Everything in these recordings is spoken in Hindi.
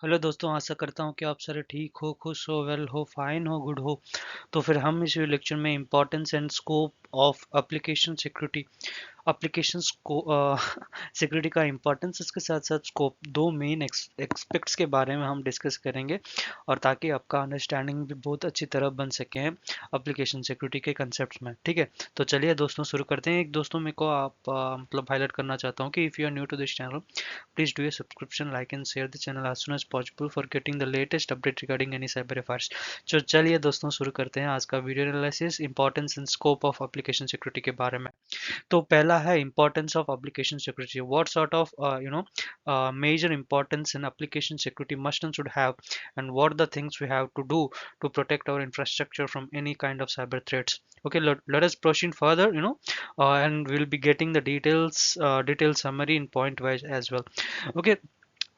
हेलो दोस्तों, आशा करता हूँ कि आप सारे ठीक हो, खुश हो, वेल हो, फाइन हो, गुड हो। तो फिर हम इस लेक्चर में importance and scope of application security, applications को सिक्योरिटी का इम्पोर्टेंस, इसके साथ साथ स्कोप, दो मेन एक्सपेक्ट्स के बारे में हम डिस्कस करेंगे। और ताकि आपका अंडरस्टैंडिंग भी बहुत अच्छी तरह बन सके एप्लीकेशन सिक्योरिटी के कंसेप्ट में। ठीक है, तो चलिए दोस्तों शुरू करते हैं। एक दोस्तों मेरे को आप मतलब हाईलाइट करना चाहता हूँ कि if you are new to this channel, please do a subscription, like and share the channel as soon as possible for getting the latest update regarding any cyber affairs। तो चलिए दोस्तों शुरू करते हैं आज का video analysis importance and scope of application security के बारे में। तो पहला है importance of application security. What sort of major importance in application security must and should have, and what are the things we have to do to protect our infrastructure from any kind of cyber threats. Okay, let us proceed further, and we'll be getting the detailed summary in point wise as well. Okay,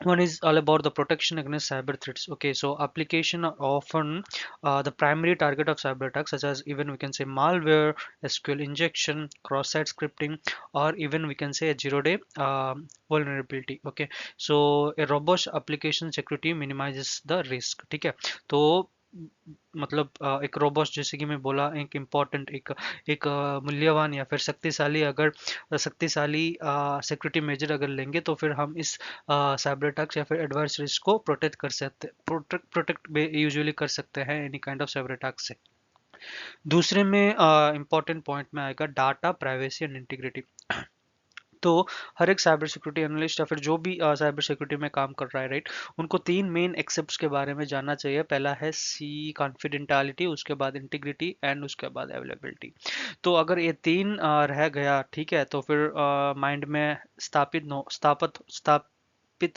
one is all about the protection against cyber threats. Okay, so application are often the primary target of cyber attacks, such as even we can say malware, SQL injection, cross-site scripting, or even we can say a zero-day vulnerability. Okay, so a robust application security minimizes the risk. ठीक है, तो मतलब एक रोबोस्ट, जैसे कि मैं बोला, एक इम्पोर्टेंट, एक एक मूल्यवान या फिर शक्तिशाली, अगर शक्तिशाली सिक्योरिटी मेजर अगर लेंगे तो फिर हम इस साइबर अटैक्स या फिर एडवर्स रिस्क को प्रोटेक्ट कर सकते, प्रोटेक्ट यूजुअली कर सकते हैं any kind of cyber attack से। दूसरे में इंपॉर्टेंट पॉइंट में आएगा डाटा प्राइवेसी एंड इंटीग्रिटी। तो हर एक साइबर सिक्योरिटी एनालिस्ट या फिर जो भी साइबर सिक्योरिटी में काम कर रहा है, राइट, उनको तीन मेन एक्सेप्ट्स के बारे में जानना चाहिए। पहला है सी कॉन्फिडेंटियलिटी, उसके बाद इंटीग्रिटी एंड उसके बाद अवेलेबिलिटी। तो अगर ये तीन रह गया, ठीक है, तो फिर माइंड में स्थापित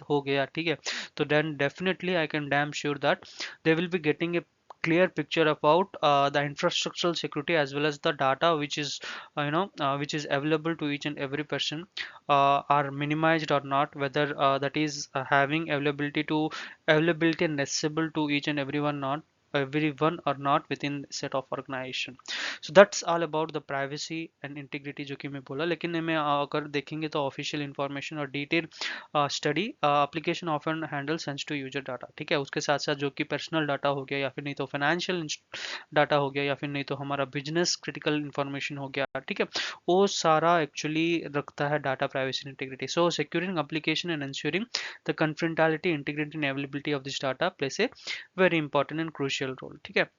हो गया, ठीक है, तो then definitely I can damn sure that they will be getting a clear picture about the infrastructural security as well as the data which is which is available to each and every person, are minimized or not, whether that is having availability and accessible to each and everyone or not within set of organization. So that's all about the privacy and integrity जो कि मैं बोला। लेकिन मैं अगर देखेंगे तो ऑफिशियल इंफॉर्मेशन और detail study application often handle sensitive user data. ठीक है, उसके साथ साथ जो कि पर्सनल डाटा हो गया, या फिर नहीं तो फाइनेंशियल डाटा हो गया, या फिर नहीं तो हमारा बिजनेस क्रिटिकल इंफॉर्मेशन हो गया, ठीक है, वो सारा एक्चुअली रखता है data privacy and integrity. So securing application and ensuring the confidentiality, integrity and availability of this data plays a very important and crucial role। ठीक है,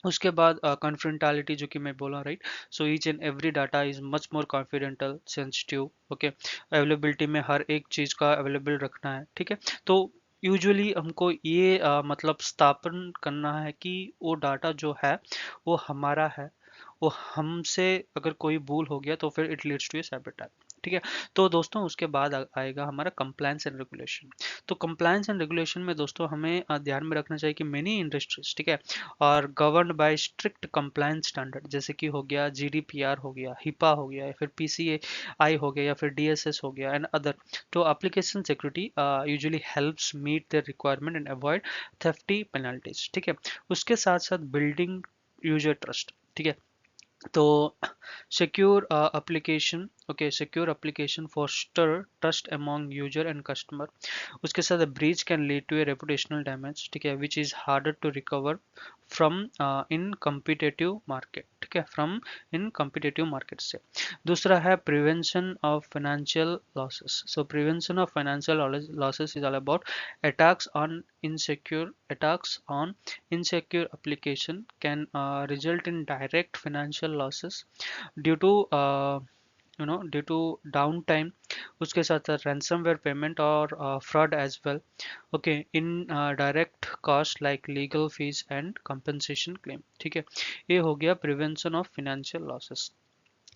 उसके बाद कॉन्फिडेंटियलिटी जो कि मैं बोला, right, so each and every data is much more confidential, sensitive. Okay, availability में हर एक चीज का अवेलेबल रखना है, ठीक है। तो यूजुअली हमको ये मतलब स्थापन करना है कि वो डाटा जो है वो हमारा है, वो हमसे अगर कोई भूल हो गया तो फिर it leads to a cyber attack. ठीक है, तो दोस्तों उसके बाद आएगा हमारा कंप्लायंस एंड रेगुलेशन। तो कंप्लायंस एंड रेगुलेशन में दोस्तों हमें ध्यान में रखना चाहिए कि मेनी इंडस्ट्रीज, ठीक है, और governed bye strict compliance standard, जैसे कि हो गया जीडीपीआर, हो गया हिपा, हो गया या फिर पीसीएआई हो गया, या फिर डीएसएस हो गया एंड अदर। तो application security usually helps meet their requirement and avoid hefty penalties. ठीक है, उसके साथ साथ बिल्डिंग यूजर ट्रस्ट। ठीक है, तो secure application, okay, secure application foster trust among user and customer। उसके साथ breach can lead to a reputational damage, ठीक है, which is harder to recover from in competitive market। ठीक है, from in competitive market से। दूसरा है prevention of financial losses। So prevention of financial losses is all about attacks on insecure application can result in direct financial losses due to due to downtime। उसके साथ साथ ransomware payment और fraud as well। okay, in direct cost like legal fees and compensation claim। ठीक है, ये हो गया prevention of financial losses।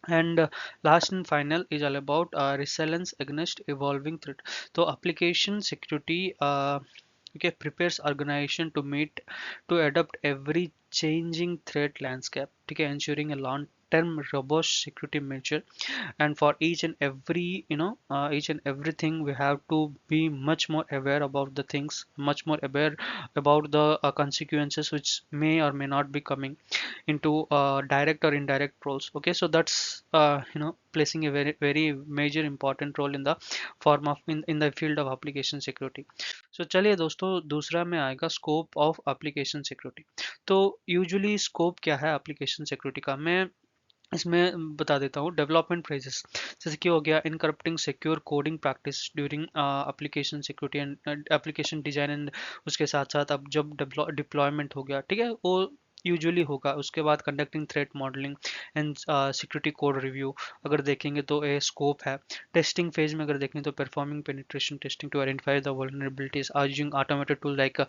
and last and final is all about resilience against evolving threat। तो application security okay, prepares organization to adapt every changing threat landscape। ठीक है, ensuring a long term robust security measure, and for each and every, each and everything we have to be much more aware about the things, much more aware about the consequences which may or may not be coming into direct or indirect roles. Okay, so that's placing a very very major important role in the form of in the field of application security. So चलिए दोस्तों, दूसरा में आएगा स्कोप ऑफ एप्लीकेशन सिक्योरिटी। तो यूजुअली स्कोप क्या है एप्लीकेशन सिक्योरिटी का, मैं इसमें बता देता हूँ। डेवलपमेंट प्रेजेस, जैसे कि हो गया encrypting secure coding practice during application security and application design, and उसके साथ साथ अब जब डिप्लॉयमेंट हो गया, ठीक है, वो यूजुअली होगा। उसके बाद conducting threat modelling and security code review अगर देखेंगे तो ये स्कोप है। टेस्टिंग फेज में अगर देखें तो performing penetration testing to identify the vulnerabilities using automated tool like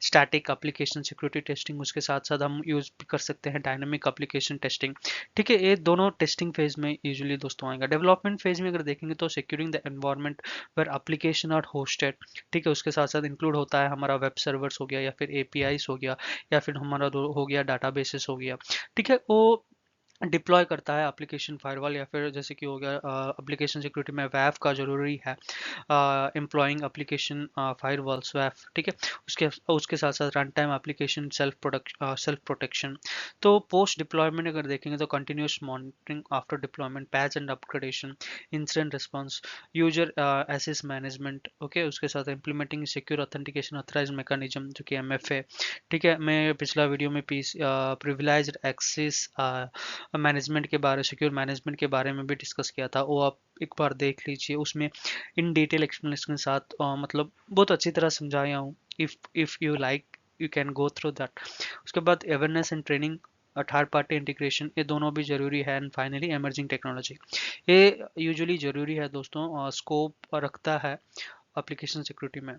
static application security testing. उसके साथ साथ हम यूज कर सकते हैं डायनामिक एप्लीकेशन टेस्टिंग। ठीक है, ये दोनों टेस्टिंग फेज में यूजुअली दोस्तों आएगा। डेवलपमेंट फेज में अगर देखेंगे तो securing the environment where application are hosted. ठीक है, उसके साथ साथ इंक्लूड होता है हमारा वेब सर्वर्स हो गया, या फिर एपीआईज हो गया, या फिर हमारा हो गया डाटाबेसेस हो गया। ठीक है, वो डिप्लॉय करता है एप्लीकेशन फायरवॉल, या फिर जैसे कि हो गया एप्लीकेशन सिक्योरिटी में वैफ का जरूरी है, एम्प्लॉइंग एप्लीकेशन फायरवॉल स्वैफ। ठीक है, उसके उसके साथ साथ run time application self protection. तो पोस्ट डिप्लॉयमेंट अगर देखेंगे तो continuous monitoring after deployment, patch and upgradation, incident response, user access management. Okay, उसके साथ implementing secure authentication authorize mechanism जो कि एमएफए। ठीक है, मैं पिछला वीडियो में प्रिविलेज्ड एक्सेस मैनेजमेंट के बारे, सिक्योर मैनेजमेंट के बारे में भी डिस्कस किया था, वो आप एक बार देख लीजिए। उसमें इन डिटेल एक्सप्लेनेशन के साथ मतलब बहुत अच्छी तरह समझाया हूँ। If you like you can go through that. उसके बाद awareness and training, third party integration, ये दोनों भी जरूरी है। एंड फाइनली एमर्जिंग टेक्नोलॉजी, ये यूजुअली जरूरी है दोस्तों, स्कोप रखता है एप्लीकेशन सिक्योरिटी में।